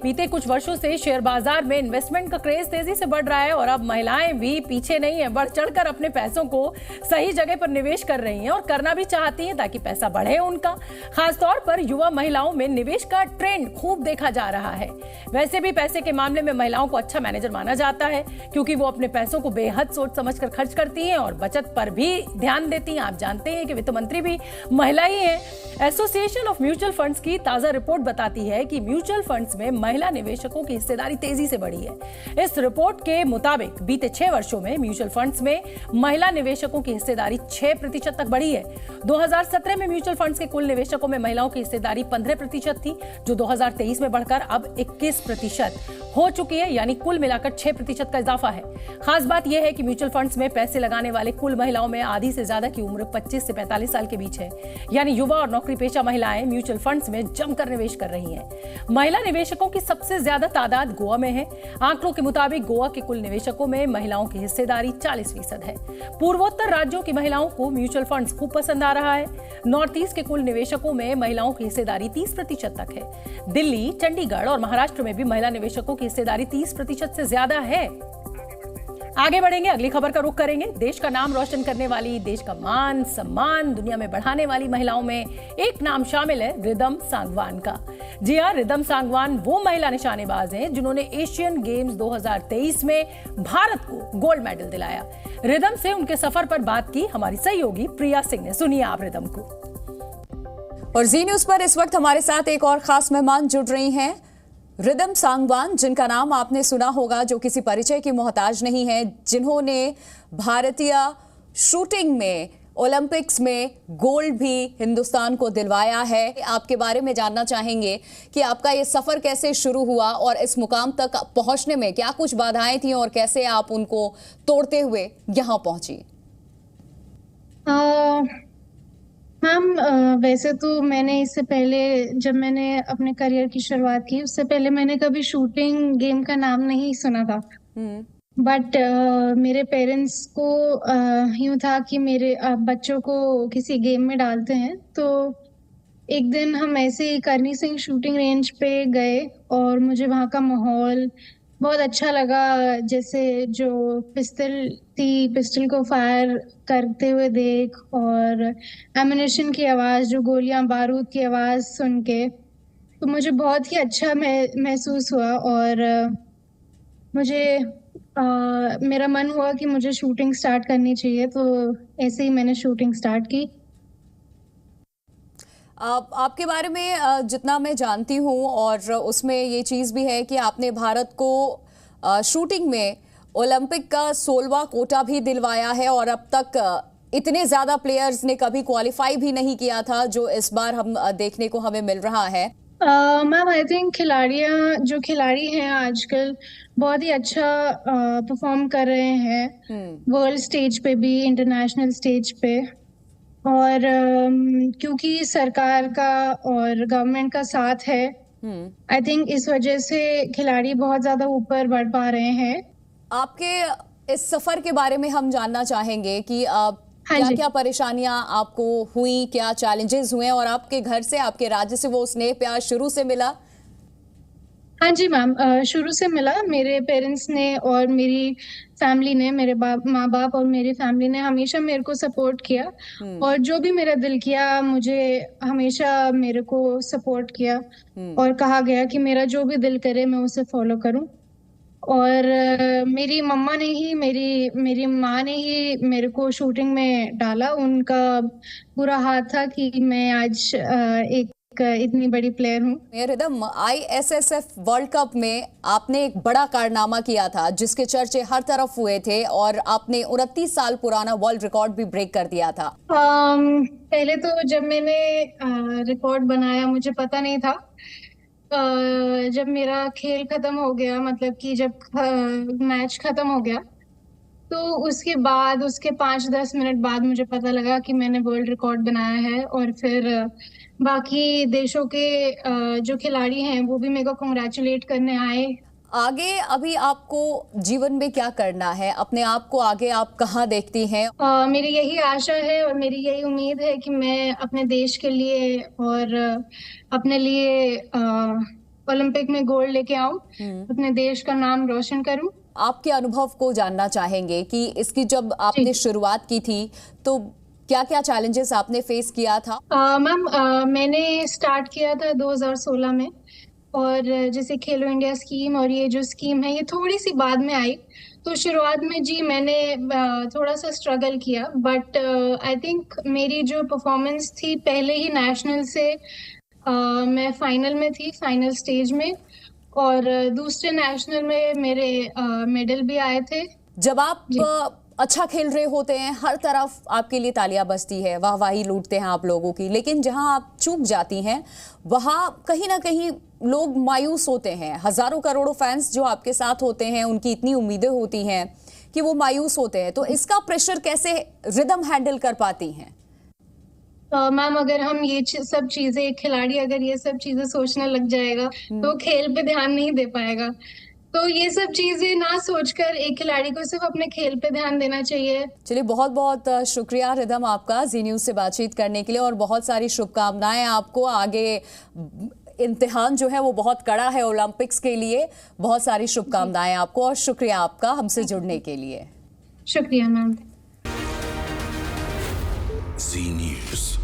बीते कुछ वर्षों से शेयर बाजार में इन्वेस्टमेंट का क्रेज तेजी से बढ़ रहा है और अब महिलाएं भी पीछे नहीं है, बढ़ चढ़कर अपने पैसों को सही जगह पर निवेश कर रही हैं और करना भी चाहती हैं ताकि पैसा बढ़े उनका। खासतौर पर युवा महिलाओं में निवेश का ट्रेंड खूब देखा जा रहा है। वैसे भी पैसे के मामले में महिलाओं को अच्छा मैनेजर माना जाता है क्योंकि वो अपने पैसों को बेहद सोच समझ कर खर्च करती हैं और बचत पर भी ध्यान देती हैं। आप जानते हैं कि वित्त मंत्री भी महिला ही है। एसोसिएशन ऑफ म्यूचुअल फंड्स की ताजा रिपोर्ट बताती है कि म्यूचुअल फंड्स में महिला निवेशकों की हिस्सेदारी तेजी से बढ़ी है। इस रिपोर्ट के मुताबिक बीते 6 वर्षों में म्यूचुअल फंड्स में महिला निवेशकों की हिस्सेदारी 6% तक बढ़ी है। 2017 में म्यूचुअल फंड्स के कुल निवेशकों में महिलाओं की हिस्सेदारी 15% थी, जो 2023 में बढ़कर अब 21% हो चुकी है, यानी कुल मिलाकर 6% का इजाफा है। खास बात यह है कि म्यूचुअल फंड्स में पैसे लगाने वाले कुल महिलाओं में आधी से ज्यादा की उम्र 25 से 45 साल के बीच है, यानी युवा और नौकरी पेशा महिलाएं म्यूचुअल फंड्स में जमकर निवेश कर रही हैं। महिला निवेशकों की सबसे ज्यादा तादाद गोवा में है। आंकड़ों के मुताबिक गोवा के कुल निवेशकों में महिलाओं की हिस्सेदारी 40% है। पूर्वोत्तर राज्यों की महिलाओं को म्यूचुअल फंड्स खूब पसंद आ रहा है। नॉर्थ ईस्ट के कुल निवेशकों में महिलाओं की हिस्सेदारी 30% तक है। दिल्ली, चंडीगढ़ और महाराष्ट्र में भी महिला निवेशकों की हिस्सेदारी 30% से ज्यादा है। आगे बढ़ेंगे, अगली खबर का रुख करेंगे। देश का नाम रोशन करने वाली, देश का मान सम्मान दुनिया में बढ़ाने वाली महिलाओं में एक नाम शामिल है रिदम सांगवान का। जी हां, रिदम सांगवान वो महिला निशानेबाज हैं जिन्होंने एशियन गेम्स 2023 में भारत को गोल्ड मेडल दिलाया। रिदम से उनके सफर पर बात की हमारी सहयोगी प्रिया सिंह ने। सुनिए आप रिदम को। और जी न्यूज पर इस वक्त हमारे साथ एक और खास मेहमान जुड़ रही हैं, रिदम सांगवान, जिनका नाम आपने सुना होगा, जो किसी परिचय की मोहताज नहीं है, जिन्होंने भारतीय शूटिंग में ओलंपिक्स में गोल्ड भी हिंदुस्तान को दिलवाया है। आपके बारे में जानना चाहेंगे कि आपका ये सफर कैसे शुरू हुआ और इस मुकाम तक पहुंचने में क्या कुछ बाधाएं थी और कैसे आप उनको तोड़ते हुए यहां पहुंची। मैम, वैसे तो मैंने इससे पहले जब मैंने अपने करियर की शुरुआत की, उससे पहले मैंने कभी शूटिंग गेम का नाम नहीं सुना था। बट मेरे पेरेंट्स को यूं था कि मेरे बच्चों को किसी गेम में डालते हैं। तो एक दिन हम ऐसे ही करनी सिंह शूटिंग रेंज पे गए और मुझे वहाँ का माहौल बहुत अच्छा लगा। जैसे जो पिस्टल को फायर करते हुए देख और एमिनेशन की आवाज़, जो गोलियां बारूद की आवाज़ सुन के, तो मुझे बहुत ही अच्छा महसूस हुआ और मुझे मेरा मन हुआ कि मुझे शूटिंग स्टार्ट करनी चाहिए। तो ऐसे ही मैंने शूटिंग स्टार्ट की। आपके बारे में जितना मैं जानती हूँ और उसमें ये चीज़ भी है कि आपने भारत को शूटिंग में ओलंपिक का 16वां कोटा भी दिलवाया है और अब तक इतने ज़्यादा प्लेयर्स ने कभी क्वालिफाई भी नहीं किया था जो इस बार हम देखने को हमें मिल रहा है। मैम, आई थिंक जो खिलाड़ी हैं आजकल बहुत ही अच्छा परफॉर्म कर रहे हैं, वर्ल्ड स्टेज पे भी, इंटरनेशनल स्टेज पे। और क्योंकि सरकार का और गवर्नमेंट का साथ है, आई थिंक इस वजह से खिलाड़ी बहुत ज्यादा ऊपर बढ़ पा रहे हैं। आपके इस सफर के बारे में हम जानना चाहेंगे कि क्या क्या परेशानियां आपको हुई, क्या चैलेंजेस हुए और आपके घर से, आपके राज्य से वो स्नेह प्यार शुरू से मिला? हाँ जी मैम, शुरू से मिला। मेरे पेरेंट्स ने और मेरी फैमिली ने, मेरे माँ बाप और मेरी फैमिली ने हमेशा मेरे को सपोर्ट किया और जो भी मेरा दिल किया मुझे हमेशा मेरे को सपोर्ट किया और कहा गया कि मेरा जो भी दिल करे मैं उसे फॉलो करूं। और मेरी मम्मा ने ही, मेरी माँ ने ही मेरे को शूटिंग में डाला। उनका पूरा हाथ था कि मैं आज एक इतनी बड़ी प्लेयर हूँ। रिदम, ISSF वर्ल्ड कप में आपने एक बड़ा कारनामा किया था जिसके चर्चे हर तरफ हुए थे और आपने 29 साल पुराना वर्ल्ड रिकॉर्ड भी ब्रेक कर दिया था। पहले तो जब मैंने रिकॉर्ड बनाया मुझे पता नहीं था। जब मेरा खेल खत्म हो गया, मतलब कि जब मैच खत्म हो गया, तो उसके बाद उसके 5-10 मिनट बाद मुझे पता लगा कि मैंने वर्ल्ड रिकॉर्ड बनाया है। और फिर बाकी देशों के जो खिलाड़ी हैं वो भी मेरे को कांग्रेचुलेट करने आए। आगे अभी आपको जीवन में क्या करना है? अपने आप को आगे आप कहाँ देखती हैं? मेरी यही आशा है और मेरी यही उम्मीद है कि मैं अपने देश के लिए और अपने लिए ओलंपिक में गोल्ड लेके आऊं, अपने देश का नाम रोशन करूं। आपके अनुभव को जानना चाहेंगे कि इसकी जब आपने शुरुआत की थी तो क्या क्या चैलेंजेस आपने फेस किया था? मैम मैंने स्टार्ट किया था 2016 में, और जैसे खेलो इंडिया स्कीम और ये जो स्कीम है ये थोड़ी सी बाद में आई। तो शुरुआत में जी मैंने थोड़ा सा स्ट्रगल किया, बट आई थिंक मेरी जो परफॉर्मेंस थी पहले ही नेशनल से मैं फाइनल में थी, फाइनल स्टेज में, और दूसरे नेशनल में मेरे मेडल भी आए थे। जब आप अच्छा खेल रहे होते हैं हर तरफ आपके लिए तालियां बजती है, वाहवाही लूटते हैं आप लोगों की, लेकिन जहां आप चूक जाती हैं वहां कहीं ना कहीं लोग मायूस होते हैं। हजारों करोड़ों फैंस जो आपके साथ होते हैं उनकी इतनी उम्मीदें होती हैं कि वो मायूस होते हैं, तो इसका प्रेशर कैसे रिदम हैंडल कर पाती हैं? मैम अगर हम ये सब चीजें, एक खिलाड़ी अगर ये सब चीजें सोचने लग जाएगा तो खेल पे ध्यान नहीं दे पाएगा। तो ये सब चीजें ना सोचकर एक खिलाड़ी को सिर्फ अपने खेल पे ध्यान देना चाहिए। चलिए, बहुत बहुत शुक्रिया रिदम आपका जी न्यूज़ से बातचीत करने के लिए, और बहुत सारी शुभकामनाएं आपको। आगे इम्तिहान जो है वो बहुत कड़ा है ओलंपिक्स के लिए। बहुत सारी शुभकामनाएं आपको और शुक्रिया आपका हमसे जुड़ने के लिए। शुक्रिया मैम। जी न्यूज़।